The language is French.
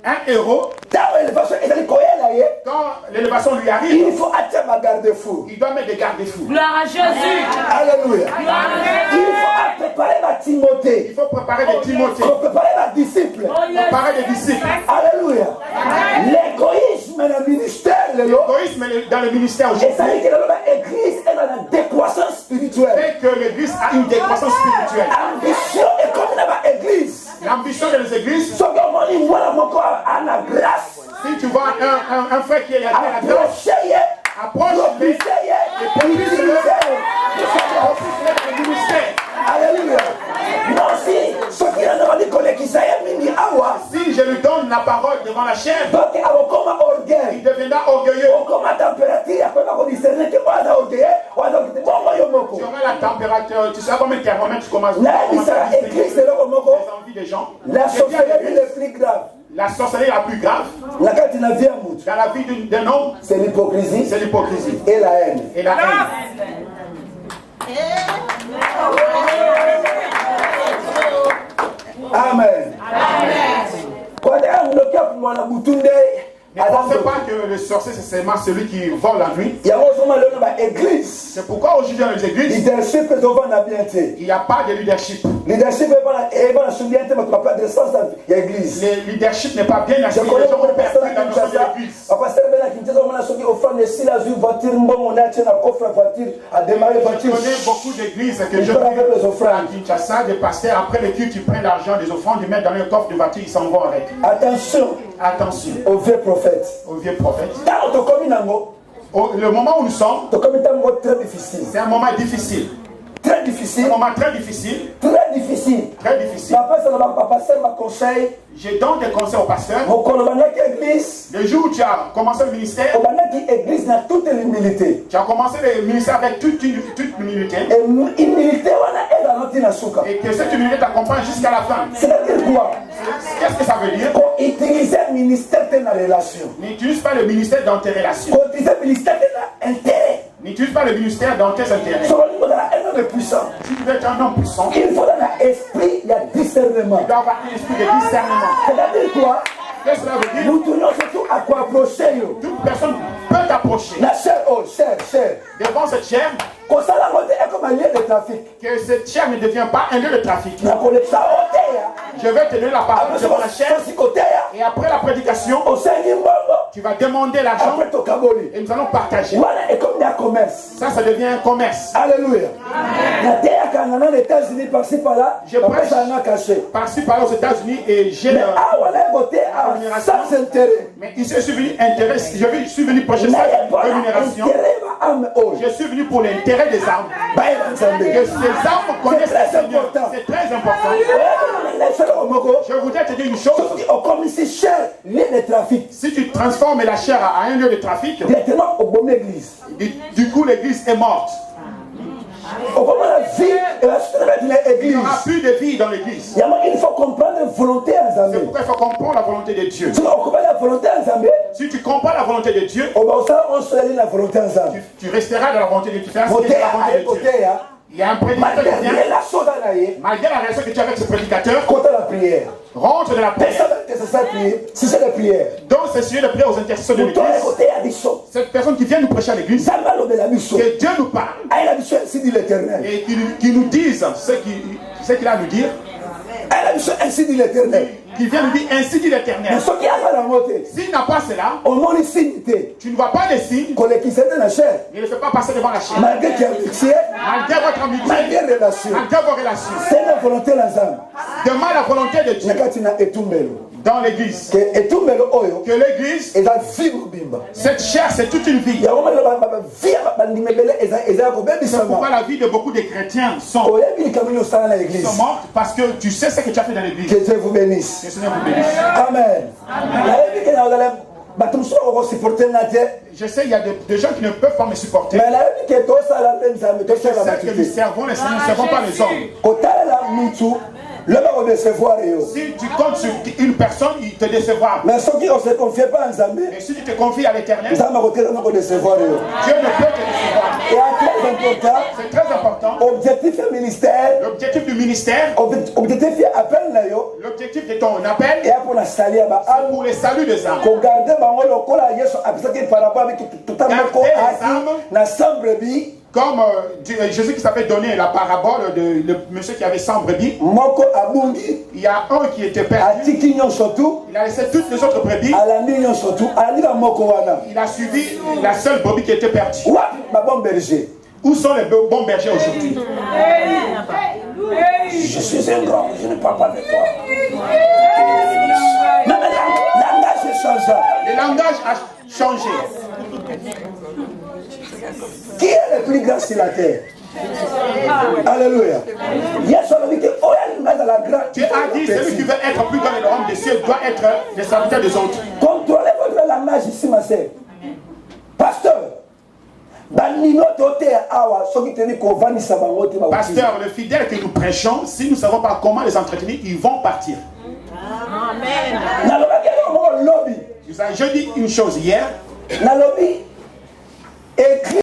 Un héros, quand l'élévation lui arrive, il faut atteindre un garde-fou. il doit mettre des garde-fous. Gloire à Jésus. Alléluia. Gloire à Jésus. Il faut préparer ma Timothée. Il faut préparer des Timothées. Il faut préparer ma disciple. Préparer des disciples. Alléluia. L'égoïsme dans le ministère, L'égoïsme dans le ministère et ça aujourd'hui dit que l'église est dans la décroissance spirituelle. fait que l'église a une décroissance spirituelle. L'ambition est comme dans l'église. L'ambition des églises, Ce que mon livre, voilà mon corps à la grâce. si tu vois un frère qui est à la grâce, approche-le et propulse-le au ministère. Alléluia. Non, si ce qui est dans les collègues qui s'aiment, Si je lui donne la parole devant la chair, donc comme orgueil. il deviendra orgueilleux. Comme température, après on discerne que moi orgueil, on a Tu auras la température, tu sais combien de thermomètres tu commences à écrit c'est les envies des gens. la sorcellerie est le plus grave. La sorcellerie la plus grave La carte n'a vie dans la vie d'un homme, c'est l'hypocrisie c'est l'hypocrisie et la haine. et la haine. Amen. Quand on bloqué pour moi la boutonne, Ne pensez pas que le sorcier c'est seulement celui qui vole la nuit. il y a aussi église. C'est pourquoi aujourd'hui dans les églises, Leadership est devant la bienté. il n'y a pas de leadership. Leadership est devant la soubienté, mais tu vas pas de sens dans l'église. Le leadership n'est pas bien Je assis. Les connais gens beaucoup ont de personnes perdu la qui notion de Kinshasa. l'église. Papa Serbe na Kinshasa, on a sauvé au fan de si la voiture, on a acheté un coffre voiture, à démarrer Je voiture. connais beaucoup d'églises que Ils je prennent avec les à offrandes. Kinshasa, des pasteurs, après le culte, ils prennent l'argent des offrandes, ils mettent dans leur coffre de voiture, ils s'en vont avec. Attention Attention aux vieux prophètes. aux vieux prophètes. Quand on commis nango, Le moment où nous sommes, on commis un mot très difficile. c'est un moment difficile. Très Un difficile. moment très difficile. Très difficile. Très difficile. Papa, ça va papa Serbe conseil. Je donne des conseils aux pasteurs. Mon colonel église. Le jour où tu as commencé le ministère, On va mettre église dans toute l'humilité. tu as commencé le ministère avec toute l'humilité. Et l'humilité, on a dans notre nasuka. Et que cette humilité t'accompagne jusqu'à la fin. C'est-à-dire quoi? Qu'est-ce que ça veut dire? Qu'on utilise le ministère de la relation. N'utilise pas le ministère dans tes relations. Qu'on utilise le ministère de l'intérêt. N'utilise pas le ministère dans tes intérêts. Sur le niveau de la haine de puissance. Si tu veux être un homme puissant, Il faut dans l'esprit, il y a discernement. tu dois avoir un esprit de discernement. C'est-à-dire quoi? Qu'est-ce que cela veut dire? Nous tournons surtout à quoi approcher. Toute personne peut t'approcher La chair, oh, chair. devant cette chair, Qu'on s'en a monté comme un lieu de trafic. que cette chair ne devient pas un lieu de trafic. La connexion au terre. Je vais te donner la parole devant la chair et après la prédication, Au Seigneur, tu vas demander l'argent après ton caboli. et nous allons partager. Voilà, et comme un commerce. Ça devient un commerce. Alléluia. La terre, quand on a les États-Unis par-ci par-là, Je on prêche. ça en a caché. Par-ci par-là aux États-Unis et j'ai Mais voilà, côté, sans intérêt. mais ici je suis venu intéressé, je suis venu projeter Mais cette voilà, rémunération. intérêt, ma âme, oh. Je suis venu pour l'intérêt des âmes. Bah, Que ces âmes connaissent très le Seigneur. important. C'est très important. Je voudrais te dire une chose. On commence cher, lieu de trafic. Si tu transformes la chair à un lieu de trafic, Directement au bon église. du coup l'église est morte. Au moment de la vie, et la structure de Il n'y l'église. aura plus de vie dans l'église. Il faut comprendre la volonté en C'est Zambie. pourquoi il faut comprendre la volonté de Dieu. Si on comprend la volonté en Zambie, Si tu comprends la volonté de Dieu, on se lit la volonté en Zambie. tu resteras dans la volonté de Dieu. Tu feras ce qui Voter est la à volonté de Dieu. côté, Il y a un prédicateur qui vient, malgré la chose à l'aïe, malgré la relation que tu as avec ce prédicateur, contre la prière. rentre de la prière. C'est ça, prier. Si c'est la prière. Dans ce sujet de prière aux intercessions de Pour toi, l'église, côté à l'issue. cette personne qui vient nous prêcher à l'église, Zambalo de la mission. que Dieu nous parle Elle a mission ainsi dit l'éternel. et qu'il nous dise ce qu'il a à nous dire, Elle a mission ainsi dit l'éternel. qui vient nous dire ainsi dit Mais l'Éternel. ce qui a fait la montée, S'il n'a pas cela, on monte ici. tu ne vois pas les signes, Qu'on les qui s'est dans la chair. il ne fait pas passer devant la chair. Malgré qu'il y a amitié, Malgré votre amitié, malgré relation. malgré vos relations, C'est la volonté de la Zambie. demande la volonté de Dieu Nakatina etumbelo. dans l'église. Que etumbelo oyo. Que l'église, Et la vie bimba. cette chair, c'est toute une vie. Il y a vraiment la vie à bandimebele et ça ko bebi C'est pourquoi sama. la vie de beaucoup de chrétiens sont Oyebi ni kamino sana na l'église. mortes parce que tu sais ce que tu as fait dans l'église. Que Dieu vous bénisse. Que le Seigneur vous bénisse. Amen. Oyebi ke na odala batumso ko supporter na te. Je sais, il y a des gens qui ne peuvent pas me supporter. Mais la oyebi ke to sala nzambe to Je sala sais que nous matite. servons les Seigneur, nous ne servons pas les hommes. Kotala la mutu Si tu comptes sur une personne, il te décevra. Mais ceux qui ne se confient pas en Zambé, Mais si tu te confies à l'Éternel, Dieu ne peut te décevoir. Et C'est très important. objectif ministère, L'objectif du ministère, objectif appel na yo, l'objectif de ton appel, et pour la salir ba c'est pour les saluts des âmes. ko garder bango lokola Yesu abisaki par rapport avec tout le monde na sambre bi. Comme Jésus qui s'avait donné la parabole de le monsieur qui avait 100 brebis. Moko abungi. Il y a un qui était perdu. Il a laissé toutes les autres brebis. Il a suivi la seule brebis qui était perdue. Où sont les bons bergers aujourd'hui? Je suis un grand, je ne parle pas de toi. Mais le langage change. Le langage a changé. Qui est le plus grand sur la terre? Alléluia. Dieu a dit, celui qui veut être plus grand dans le royaume des cieux doit être le serviteur des autres. Contrôlez votre langage ici, ma sœur. Pasteur, pasteur, le fidèle que nous prêchons, si nous ne savons pas comment les entretenir, ils vont partir. Amen. Je dis une chose hier. Écrit